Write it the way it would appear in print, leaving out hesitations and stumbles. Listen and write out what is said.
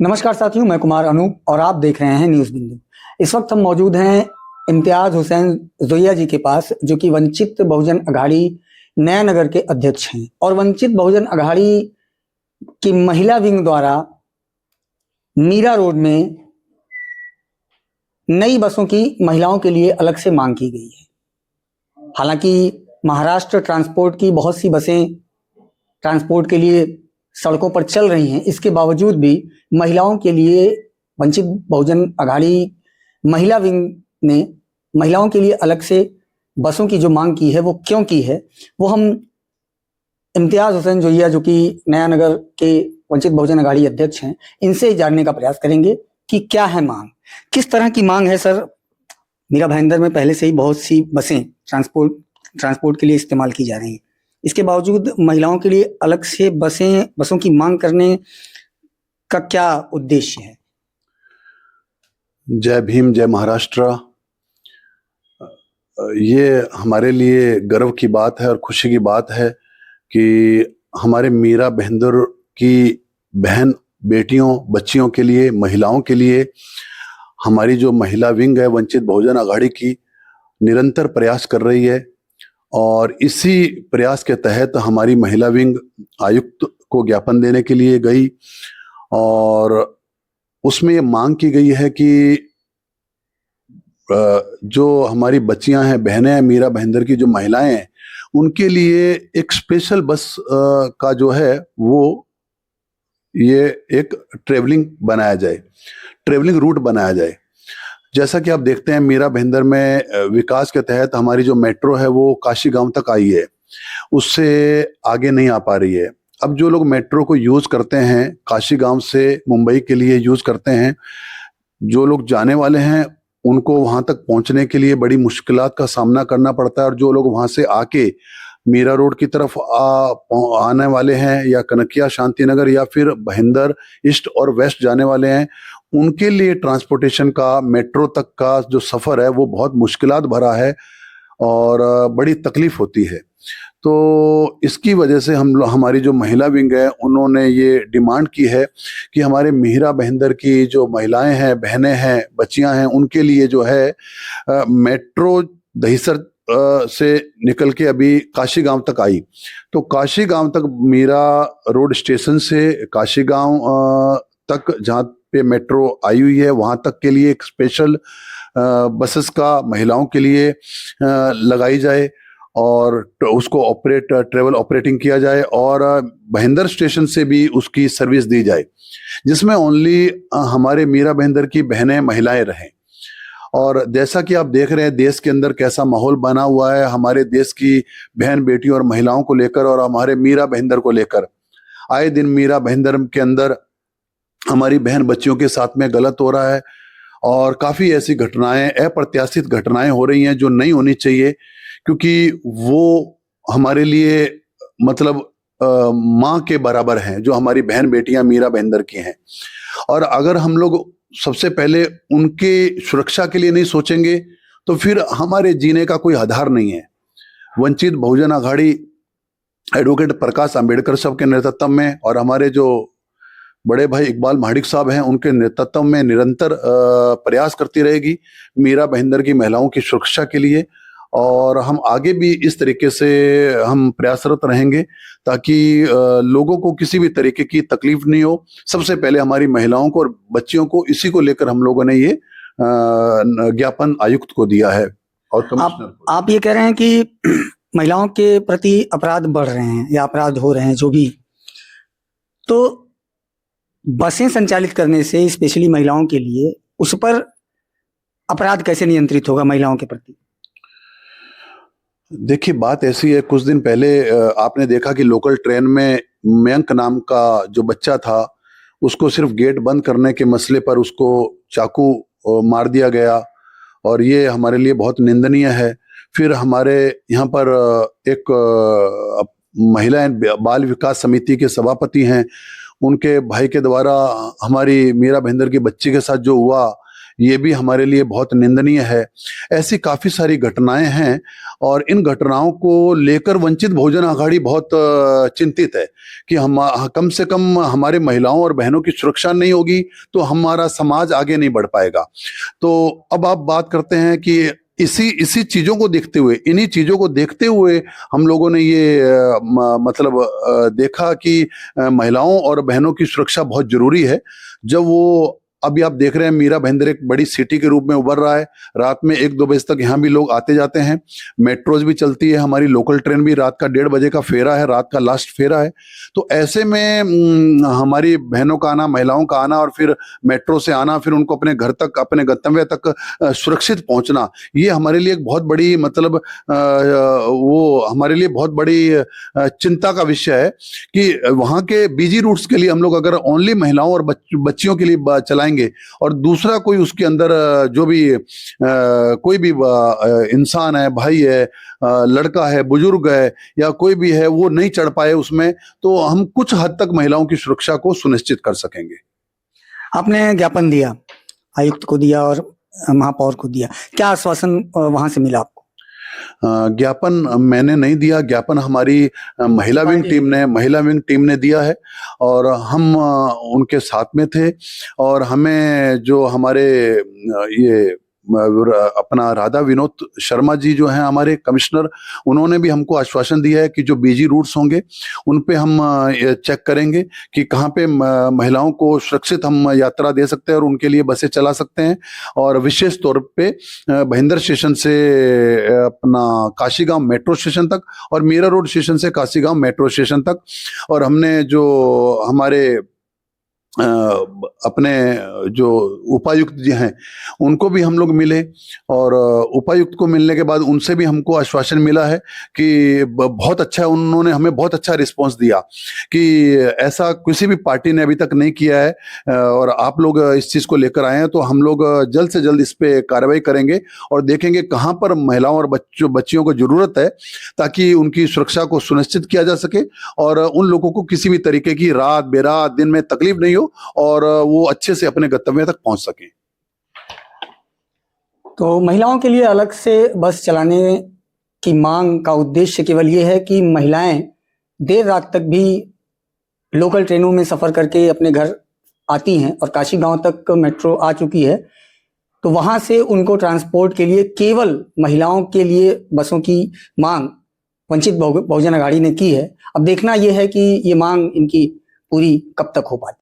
नमस्कार साथियों, मैं कुमार अनूप और आप देख रहे हैं न्यूज़ बिंदु। इस वक्त हम मौजूद हैं इम्तियाज हुसैन जोइया जी के पास, जो कि वंचित बहुजन अघाड़ी नया नगर के अध्यक्ष हैं और वंचित बहुजन अघाड़ी की महिला विंग द्वारा मीरा रोड में नई बसों की महिलाओं के लिए अलग से मांग की गई है। हालांकि महाराष्ट्र ट्रांसपोर्ट की बहुत सी बसें ट्रांसपोर्ट के लिए सड़कों पर चल रही हैं, इसके बावजूद भी महिलाओं के लिए वंचित बहुजन अघाड़ी महिला विंग ने महिलाओं के लिए अलग से बसों की जो मांग की है वो क्यों की है, वो हम इम्तियाज हुसैन जोइया, जो कि नया नगर के वंचित बहुजन अघाड़ी अध्यक्ष हैं, इनसे जानने का प्रयास करेंगे कि क्या है मांग, किस तरह की मांग है। सर, मीरा भाईंदर में पहले से ही बहुत सी बसें ट्रांसपोर्ट के लिए इस्तेमाल की जा रही हैं, इसके बावजूद महिलाओं के लिए अलग से बसों की मांग करने का क्या उद्देश्य है? जय भीम, जय महाराष्ट्र। ये हमारे लिए गर्व की बात है और खुशी की बात है कि हमारे मीरा भाईंदर की बहन बेटियों बच्चियों के लिए, महिलाओं के लिए हमारी जो महिला विंग है वंचित बहुजन अघाड़ी की निरंतर प्रयास कर रही है। और इसी प्रयास के तहत हमारी महिला विंग आयुक्त को ज्ञापन देने के लिए गई और उसमें ये मांग की गई है कि जो हमारी बच्चियां हैं, बहनें हैं, मीरा भाईंदर की जो महिलाएं हैं, उनके लिए एक स्पेशल बस का जो है वो ये एक ट्रेवलिंग बनाया जाए, ट्रेवलिंग रूट बनाया जाए। जैसा कि आप देखते हैं मीरा भाईंदर में विकास के तहत हमारी जो मेट्रो है वो काशी गांव तक आई है, उससे आगे नहीं आ पा रही है। अब जो लोग मेट्रो को यूज करते हैं, काशी गांव से मुंबई के लिए यूज करते हैं, जो लोग जाने वाले हैं उनको वहां तक पहुंचने के लिए बड़ी मुश्किलात का सामना करना पड़ता है। और जो लोग वहां से आके मीरा रोड की तरफ आने वाले हैं या कनकिया शांतिनगर या फिर भाईंदर ईस्ट और वेस्ट जाने वाले हैं, उनके लिए ट्रांसपोर्टेशन का, मेट्रो तक का जो सफर है वो बहुत मुश्किलात भरा है और बड़ी तकलीफ होती है। तो इसकी वजह से हमारी जो महिला विंग है उन्होंने ये डिमांड की है कि हमारे मीरा भाईंदर की जो महिलाएं हैं, बहनें हैं, बच्चियां हैं, उनके लिए जो है मेट्रो दहिसर से निकल के अभी काशी गांव तक आई, तो काशी गांव तक मीरा रोड स्टेशन से काशी गांव तक जहाँ पे मेट्रो आई हुई है वहां तक के लिए एक स्पेशल बसेस का महिलाओं के लिए लगाई जाए और उसको ट्रेवल ऑपरेटिंग किया जाए और भाईंदर स्टेशन से भी उसकी सर्विस दी जाए, जिसमें ओनली हमारे मीरा भाईंदर की बहनें, महिलाएं रहें। और जैसा कि आप देख रहे हैं देश के अंदर कैसा माहौल बना हुआ है हमारे देश की बहन बेटियों और महिलाओं को लेकर और हमारे मीरा भाईंदर को लेकर, आए दिन मीरा भाईंदर के अंदर हमारी बहन बच्चियों के साथ में गलत हो रहा है और काफी ऐसी घटनाएं, अप्रत्याशित घटनाएं हो रही हैं जो नहीं होनी चाहिए, क्योंकि वो हमारे लिए मतलब माँ के बराबर हैं जो हमारी बहन बेटियां मीरा भाईंदर की हैं। और अगर हम लोग सबसे पहले उनके सुरक्षा के लिए नहीं सोचेंगे तो फिर हमारे जीने का कोई आधार नहीं है। वंचित बहुजन अघाड़ी एडवोकेट प्रकाश अंबेडकर साहब के नेतृत्व में और हमारे जो बड़े भाई इकबाल महाडिक साहब हैं उनके नेतृत्व में निरंतर प्रयास करती रहेगी मीरा भाईंदर की महिलाओं की सुरक्षा के लिए। और हम आगे भी इस तरीके से हम प्रयासरत रहेंगे ताकि लोगों को किसी भी तरीके की तकलीफ नहीं हो। सबसे पहले हमारी महिलाओं को और बच्चियों को, इसी को लेकर हम लोगों ने ये ज्ञापन आयुक्त को दिया है और कमिश्नर को। आप ये कह रहे हैं कि महिलाओं के प्रति अपराध बढ़ रहे हैं या अपराध हो रहे हैं जो भी, तो बसें संचालित करने से स्पेशली महिलाओं के लिए उस पर अपराध कैसे नियंत्रित होगा महिलाओं के प्रति? देखिए, बात ऐसी है, कुछ दिन पहले आपने देखा कि लोकल ट्रेन में मयंक नाम का जो बच्चा था उसको सिर्फ गेट बंद करने के मसले पर उसको चाकू मार दिया गया और ये हमारे लिए बहुत निंदनीय है। फिर हमारे यहाँ पर एक महिला बाल विकास समिति के सभापति हैं, उनके भाई के द्वारा हमारी मीरा भाईंदर की बच्ची के साथ जो हुआ, ये भी हमारे लिए बहुत निंदनीय है। ऐसी काफ़ी सारी घटनाएं हैं और इन घटनाओं को लेकर वंचित बहुजन आघाड़ी बहुत चिंतित है कि हम कम से कम हमारे महिलाओं और बहनों की सुरक्षा नहीं होगी तो हमारा समाज आगे नहीं बढ़ पाएगा। तो अब आप बात करते हैं कि इसी चीजों को देखते हुए, इन्हीं चीजों को देखते हुए हम लोगों ने ये देखा कि महिलाओं और बहनों की सुरक्षा बहुत जरूरी है। जब वो अभी आप देख रहे हैं मीरा भाईंदर एक बड़ी सिटी के रूप में उभर रहा है, रात में 1-2 बजे तक यहाँ भी लोग आते जाते हैं, मेट्रोज भी चलती है, हमारी लोकल ट्रेन भी रात का 1:30 बजे का फेरा है, रात का लास्ट फेरा है। तो ऐसे में हमारी बहनों का आना, महिलाओं का आना और फिर मेट्रो से आना, फिर उनको अपने घर तक, अपने गंतव्य तक सुरक्षित पहुंचना, ये हमारे लिए एक बहुत बड़ी मतलब वो हमारे लिए बहुत बड़ी चिंता का विषय है कि वहाँ के बीजी रूट्स के लिए हम लोग अगर ओनली महिलाओं और बच्चियों के लिए चलाएंगे और दूसरा कोई उसके अंदर जो भी कोई भी इंसान है, भाई है, लड़का है, बुजुर्ग है या कोई भी है, वो नहीं चढ़ पाए उसमें, तो हम कुछ हद तक महिलाओं की सुरक्षा को सुनिश्चित कर सकेंगे। आपने ज्ञापन दिया, आयुक्त को दिया और महापौर को दिया, क्या आश्वासन वहां से मिला आपको? ज्ञापन मैंने नहीं दिया, ज्ञापन हमारी महिला विंग टीम ने दिया है और हम उनके साथ में थे। और हमें जो हमारे ये अपना राधा विनोद शर्मा जी जो हैं हमारे कमिश्नर, उन्होंने भी हमको आश्वासन दिया है कि जो बीजी रूट्स होंगे उन पे हम चेक करेंगे कि कहाँ पे महिलाओं को सुरक्षित हम यात्रा दे सकते हैं और उनके लिए बसें चला सकते हैं। और विशेष तौर पे भाईंदर स्टेशन से अपना काशीगांव मेट्रो स्टेशन तक और मीरा रोड स्टेशन से काशीगांव मेट्रो स्टेशन तक। और हमने जो हमारे अपने जो उपायुक्त जी हैं उनको भी हम लोग मिले और उपायुक्त को मिलने के बाद उनसे भी हमको आश्वासन मिला है कि बहुत अच्छा, उन्होंने हमें बहुत अच्छा रिस्पांस दिया कि ऐसा किसी भी पार्टी ने अभी तक नहीं किया है और आप लोग इस चीज़ को लेकर आए हैं तो हम लोग जल्द से जल्द इस पे कार्रवाई करेंगे और देखेंगे कहाँ पर महिलाओं और बच्चियों को ज़रूरत है ताकि उनकी सुरक्षा को सुनिश्चित किया जा सके और उन लोगों को किसी भी तरीके की रात बेरात दिन में तकलीफ नहीं हो और वो अच्छे से अपने गंतव्य तक पहुंच सकें। तो महिलाओं के लिए अलग से बस चलाने की मांग का उद्देश्य केवल ये है कि महिलाएं देर रात तक भी लोकल ट्रेनों में सफर करके अपने घर आती हैं और काशीगांव तक मेट्रो आ चुकी है, तो वहां से उनको ट्रांसपोर्ट के लिए केवल महिलाओं के लिए बसों की मांग वंचित बहुजन आघाड़ी ने की है। अब देखना यह है कि ये मांग इनकी पूरी कब तक हो पाती है।